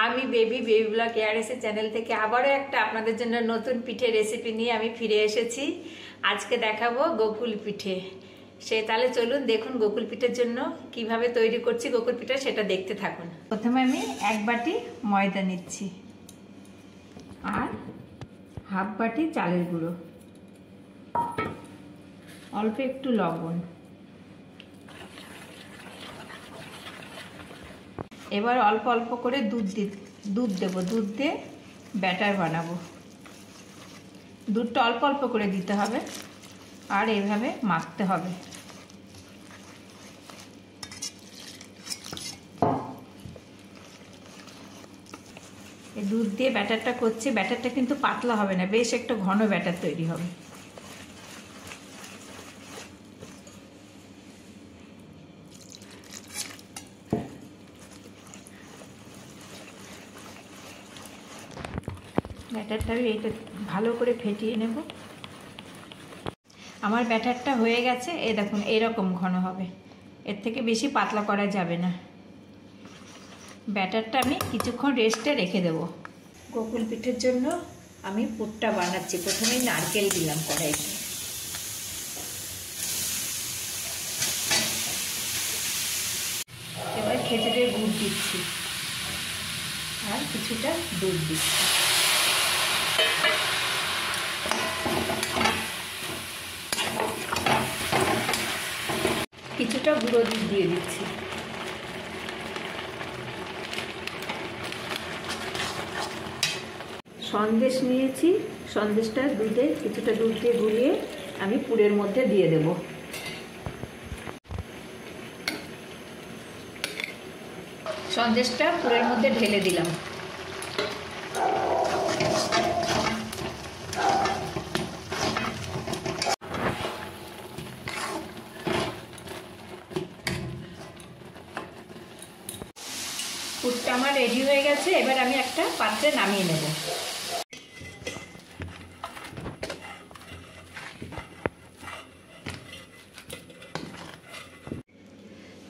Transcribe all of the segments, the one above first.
আমি baby blog ARS channel থেকে আবারও একটা আপনাদের জন্য নতুন পিঠে রেসিপি নিয়ে আমি ফিরে এসেছি। আজকে দেখাবো গোকুল পিঠে। তাহলে চলুন দেখুন গোকুল পিঠের জন্য কিভাবে তৈরি করছি গোকুল পিঠে, সেটা দেখতে থাকুন। প্রথমে আমি 1 বাটি ময়দা নিচ্ছি আর হাফ বাটি চালের গুঁড়ো, অল্প একটু লবণ। এবার অল্প অল্প করে দুধ দেব, দুধ দিয়ে ব্যাটার বানাবো। দুধটা অল্প অল্প করে দিতে হবে আর এইভাবে মাখতে হবে। এই দুধ দিয়ে ব্যাটারটা করছি, ব্যাটারটা কিন্তু পাতলা হবে না, বেশ একটা ঘন ব্যাটার তৈরি হবে। ব্যাটারটা এইটা ভালো করে ফেটিয়ে নেব। আমার ব্যাটারটা হয়ে গেছে, এই দেখুন এইরকম ঘন হবে, এর থেকে বেশি পাতলা করা যাবে না। ব্যাটারটা আমি কিছুক্ষণ রেস্টে রেখে দেব। গোকুল পিঠের জন্য আমি পুরটা বানাচ্ছি। প্রথমেই নারকেল দিলাম কড়াইতে, এবার খেজুরের গুড় দিচ্ছি আর কিছুটা দুধ দিচ্ছি। কিছুটা গুঁড়ো দুধ দিয়ে দিচ্ছি। সন্দেশ নিয়েছি, সন্দেশটা কিছুটা দুধ দিয়ে গুলিয়ে আমি পুরের মধ্যে দিয়ে দেব। সন্দেশটা পুরের মধ্যে ঢেলে দিলাম। পুরটা আমার রেডি হয়ে গেছে, এবার আমি একটা পাত্রে নামিয়ে নেব।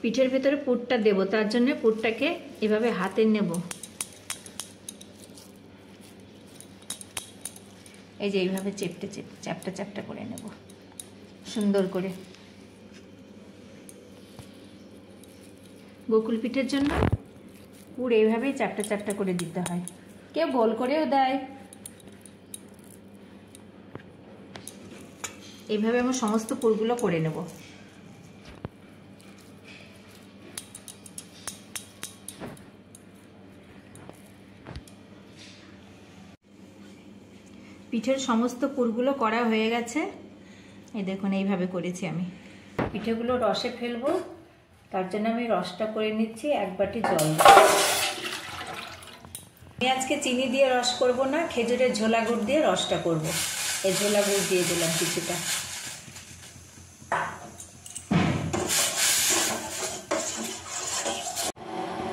পিঠের ভেতরে পুরটা দেব, তার জন্য পুরটাকে এভাবে হাতে নেব, এই যে এইভাবে চ্যাপটা করে নেব সুন্দর করে। গোকুল পিঠের জন্য পুর এইভাবেই চ্যাপটা করে দিতে হয়, কেউ গোল করেও দেয়। এইভাবে আমি সমস্ত পুরগুলো করে নেব। পিঠের সমস্ত পুরগুলো করা হয়ে গেছে, এই দেখুন এইভাবে করেছি আমি। পিঠেগুলো রসে ফেলবো, তার জন্য আমি রসটা করে নিচ্ছি 1 বাটি জল। আমি আজকে চিনি দিয়ে রস করব না, খেজুরের ঝোলা গুড় দিয়ে রসটা করব। এই ঝোলা গুড় দিয়ে দিলাম কিছুটা।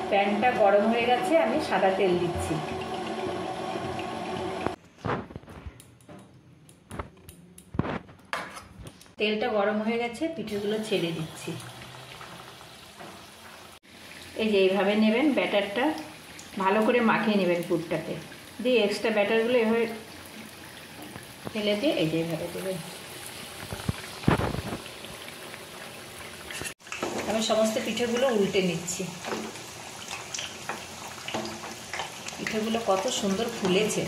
প্যানটা গরম হয়ে গেছে, আমি সাদা তেল দিচ্ছি। তেলটা গরম হয়ে গেছে, পিঠেগুলো ছেড়ে দিচ্ছি। এই যে এইভাবে নেবেন, ব্যাটারটা ভালো করে মাখিয়ে নেবেন পুরটাতে, দিয়ে এক্সট্রা ব্যাটারগুলো এভাবে ফেলে দিয়ে এই যে এইভাবে দেবেন। আমি সমস্ত পিঠেগুলো উল্টে নিচ্ছি। পিঠেগুলো কত সুন্দর ফুলেছে।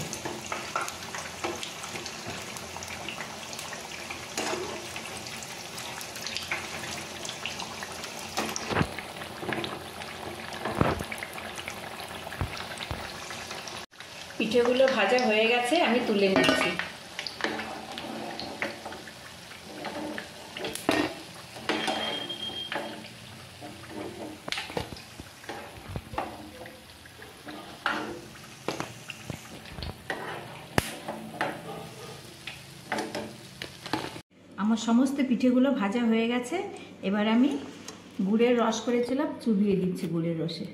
পিঠেগুলো ভাজা হয়ে গেছে, আমি তুলে নিচ্ছি। আমার সমস্ত পিঠেগুলো ভাজা হয়ে গেছে, এবার আমি গুড়ের রস করেছিলাম চুবিয়ে দিচ্ছি গুড়ের রসে।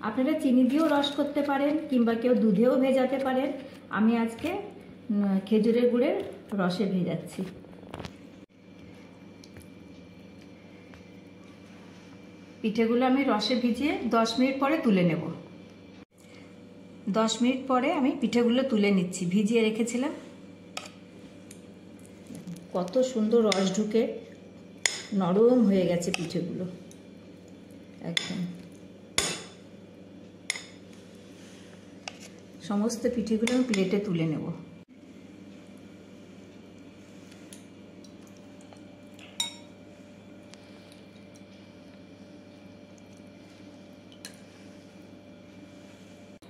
আপনারা চিনি দিয়েও রস করতে পারেন কিংবা কেউ দুধেও ভেজাতে পারেন। আমি আজকে খেজুরের গুড়ের রসে ভেজাচ্ছি। পিঠেগুলো আমি রসে ভিজিয়ে 10 মিনিট পরে তুলে নেব। 10 মিনিট পরে আমি পিঠেগুলো তুলে নিচ্ছি, ভিজিয়ে রেখেছিলাম। কত সুন্দর রস ঢুকে নরম হয়ে গেছে পিঠেগুলো একদম। সমস্ত পিঠেগুলো আমি প্লেটে তুলে নেব।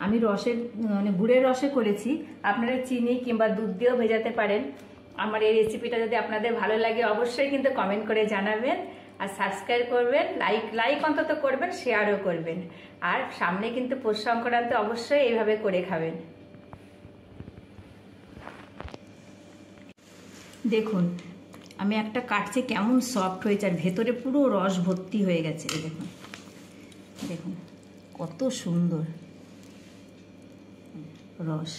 আমি রসের মানে গুড়ের রসে করেছি, আপনারা চিনি কিংবা দুধ দিয়েও ভেজাতে পারেন। আমার এই রেসিপিটা যদি আপনাদের ভালো লাগে অবশ্যই কিন্তু কমেন্ট করে জানাবেন, আর সাবস্ক্রাইব করবেন, লাইক অন্তত করবেন, শেয়ারও করবেন। আর সামনে কিন্তু পৌষ সংক্রান্তি, অবশ্যই এইভাবে করে খাবেন। দেখুন আমি একটা কাটছি, কেমন সফট হয়েছে, আর ভেতরে পুরো রস ভর্তি হয়ে গেছে। দেখুন দেখুন কত সুন্দর রস।